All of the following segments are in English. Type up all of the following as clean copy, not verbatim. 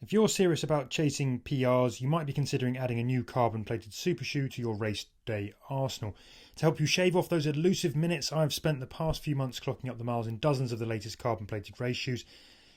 If you're serious about chasing PRs, you might be considering adding a new carbon-plated super shoe to your race day arsenal. To help you shave off those elusive minutes, I've spent the past few months clocking up the miles in dozens of the latest carbon-plated race shoes,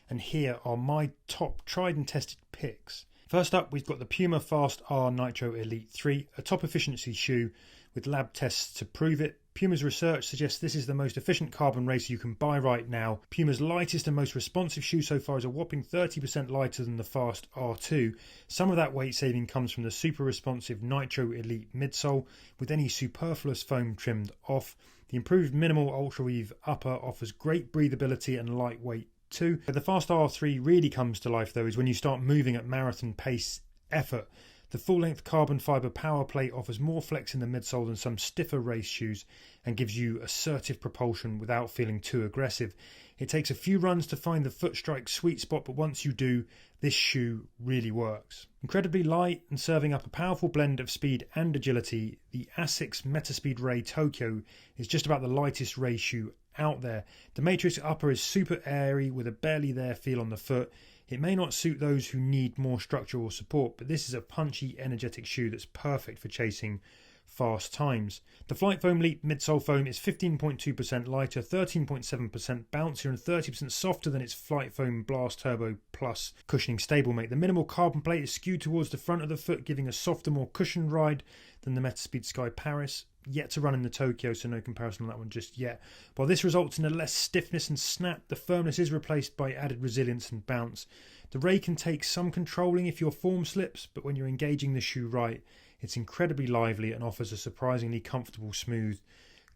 and here are my top tried and tested picks. First up, we've got the Puma Fast R Nitro Elite 3, a top efficiency shoe with lab tests to prove it. Puma's research suggests this is the most efficient carbon racer you can buy right now. Puma's lightest and most responsive shoe so far is a whopping 30% lighter than the Fast R2. Some of that weight saving comes from the super responsive Nitro Elite midsole, with any superfluous foam trimmed off. The improved minimal ultra weave upper offers great breathability and lightweight too. Where the Fast R3 really comes to life though is when you start moving at marathon pace effort. The full-length carbon fibre power plate offers more flex in the midsole than some stiffer race shoes and gives you assertive propulsion without feeling too aggressive. It takes a few runs to find the foot strike sweet spot, but once you do, this shoe really works. Incredibly light and serving up a powerful blend of speed and agility, the Asics Metaspeed Ray Tokyo is just about the lightest race shoe out there. The Matrix upper is super airy with a barely there feel on the foot. It may not suit those who need more structure or support, but this is a punchy, energetic shoe that's perfect for chasing fast times. The Flight Foam Leap midsole foam is 15.2% lighter, 13.7% bouncier and 30% softer than its Flight Foam Blast Turbo Plus cushioning stablemate. The minimal carbon plate is skewed towards the front of the foot, giving a softer, more cushioned ride than the Metaspeed Sky Paris. Yet to run in the Tokyo, so no comparison on that one just yet. While this results in a less stiffness and snap, the firmness is replaced by added resilience and bounce. The Ray can take some controlling if your form slips, but when you're engaging the shoe right, it's incredibly lively and offers a surprisingly comfortable, smooth,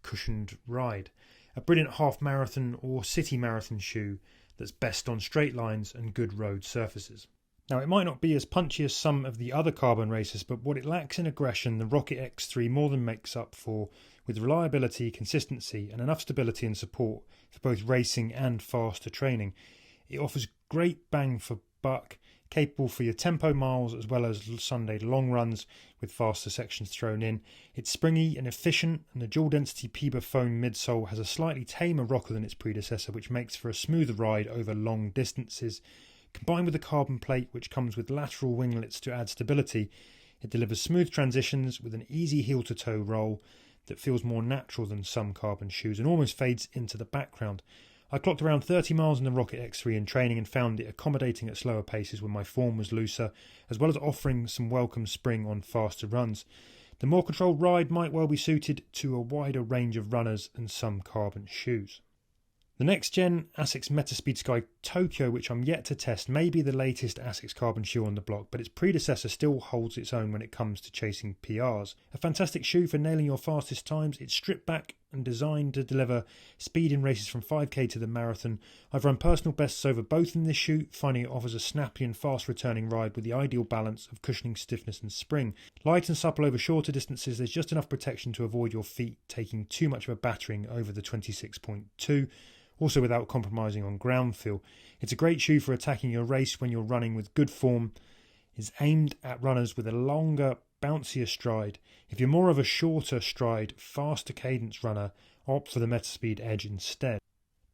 cushioned ride. A brilliant half marathon or city marathon shoe that's best on straight lines and good road surfaces. Now, it might not be as punchy as some of the other carbon racers, but what it lacks in aggression, the Rocket X3 more than makes up for with reliability, consistency, and enough stability and support for both racing and faster training. It offers great bang for buck, capable for your tempo miles as well as Sunday long runs with faster sections thrown in. It's springy and efficient, and the dual-density Puma foam midsole has a slightly tamer rocker than its predecessor, which makes for a smoother ride over long distances. Combined with the carbon plate, which comes with lateral winglets to add stability, it delivers smooth transitions with an easy heel-to-toe roll that feels more natural than some carbon shoes and almost fades into the background. I clocked around 30 miles in the Rocket X3 in training and found it accommodating at slower paces when my form was looser, as well as offering some welcome spring on faster runs. The more controlled ride might well be suited to a wider range of runners than some carbon shoes. The next gen Asics Metaspeed Sky Tokyo, which I'm yet to test, may be the latest Asics carbon shoe on the block, but its predecessor still holds its own when it comes to chasing PRs. A fantastic shoe for nailing your fastest times. It's stripped back and designed to deliver speed in races from 5k to the marathon. I've run personal bests over both in this shoe, finding it offers a snappy and fast returning ride with the ideal balance of cushioning, stiffness and spring. Light and supple over shorter distances, there's just enough protection to avoid your feet taking too much of a battering over the 26.2. Also without compromising on ground feel. It's a great shoe for attacking your race when you're running with good form. It's aimed at runners with a longer, bouncier stride. If you're more of a shorter stride, faster cadence runner, opt for the Metaspeed Edge instead.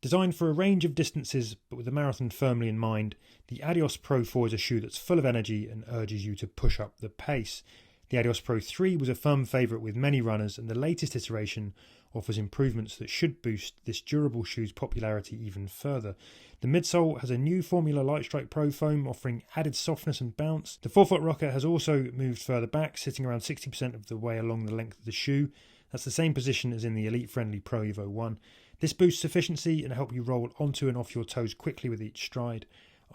Designed for a range of distances, but with the marathon firmly in mind, the Adios Pro 4 is a shoe that's full of energy and urges you to push up the pace. The Adios Pro 3 was a firm favourite with many runners, and the latest iteration offers improvements that should boost this durable shoe's popularity even further. The midsole has a new Formula Lightstrike Pro foam offering added softness and bounce. The forefoot rocker has also moved further back, sitting around 60% of the way along the length of the shoe. That's the same position as in the elite-friendly Pro Evo 1. This boosts efficiency and helps you roll onto and off your toes quickly with each stride.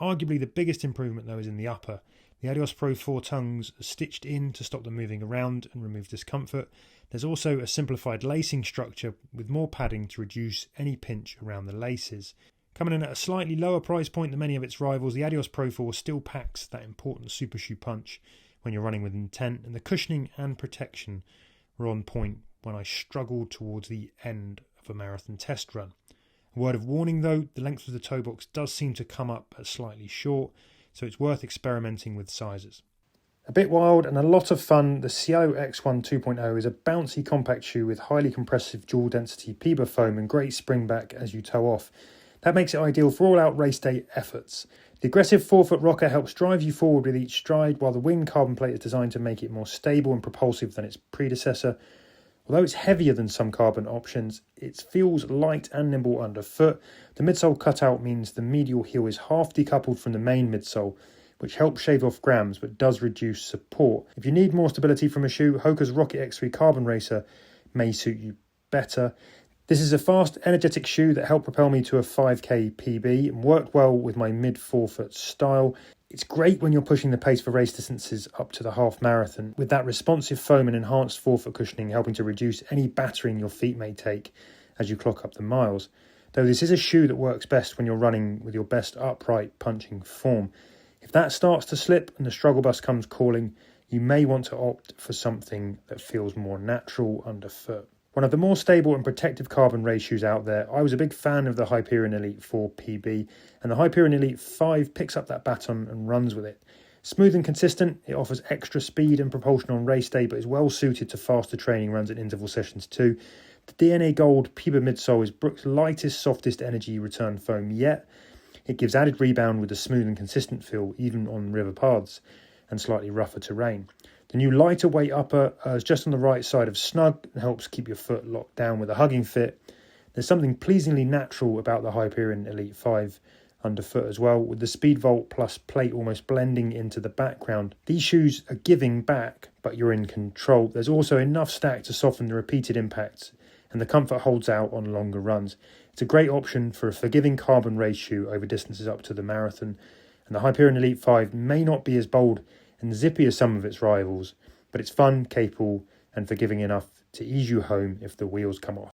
Arguably the biggest improvement though is in the upper. The Adios Pro 4 tongues are stitched in to stop them moving around and remove discomfort. There's also a simplified lacing structure with more padding to reduce any pinch around the laces. Coming in at a slightly lower price point than many of its rivals, the Adios Pro 4 still packs that important super shoe punch when you're running with intent, and the cushioning and protection were on point when I struggled towards the end of a marathon test run. A word of warning though, the length of the toe box does seem to come up as slightly short, so it's worth experimenting with sizes. A bit wild and a lot of fun, the Cielo X1 2.0 is a bouncy compact shoe with highly compressive dual density Puma foam and great spring back as you toe off. That makes it ideal for all-out race day efforts. The aggressive forefoot rocker helps drive you forward with each stride, while the wing carbon plate is designed to make it more stable and propulsive than its predecessor. Although it's heavier than some carbon options, it feels light and nimble underfoot. The midsole cutout means the medial heel is half decoupled from the main midsole, which helps shave off grams but does reduce support. If you need more stability from a shoe, Hoka's Rocket X3 Carbon Racer may suit you better. This is a fast, energetic shoe that helped propel me to a 5k PB and worked well with my mid-forefoot style. It's great when you're pushing the pace for race distances up to the half marathon, with that responsive foam and enhanced forefoot cushioning helping to reduce any battering your feet may take as you clock up the miles. Though this is a shoe that works best when you're running with your best upright punching form. If that starts to slip and the struggle bus comes calling, you may want to opt for something that feels more natural underfoot. One of the more stable and protective carbon race shoes out there, I was a big fan of the Hyperion Elite 4 PB, and the Hyperion Elite 5 picks up that baton and runs with it. Smooth and consistent, it offers extra speed and propulsion on race day, but is well suited to faster training runs and interval sessions too. The DNA Gold Puma midsole is Brooks' lightest, softest energy return foam yet. It gives added rebound with a smooth and consistent feel, even on river paths and slightly rougher terrain. The new lighter weight upper is just on the right side of snug and helps keep your foot locked down with a hugging fit. There's something pleasingly natural about the Hyperion Elite 5 underfoot as well, with the Speedvolt Plus plate almost blending into the background. These shoes are giving back, but you're in control. There's also enough stack to soften the repeated impacts, and the comfort holds out on longer runs. It's a great option for a forgiving carbon race shoe over distances up to the marathon, and the Hyperion Elite 5 may not be as bold and zippy as some of its rivals, but it's fun, capable and forgiving enough to ease you home if the wheels come off.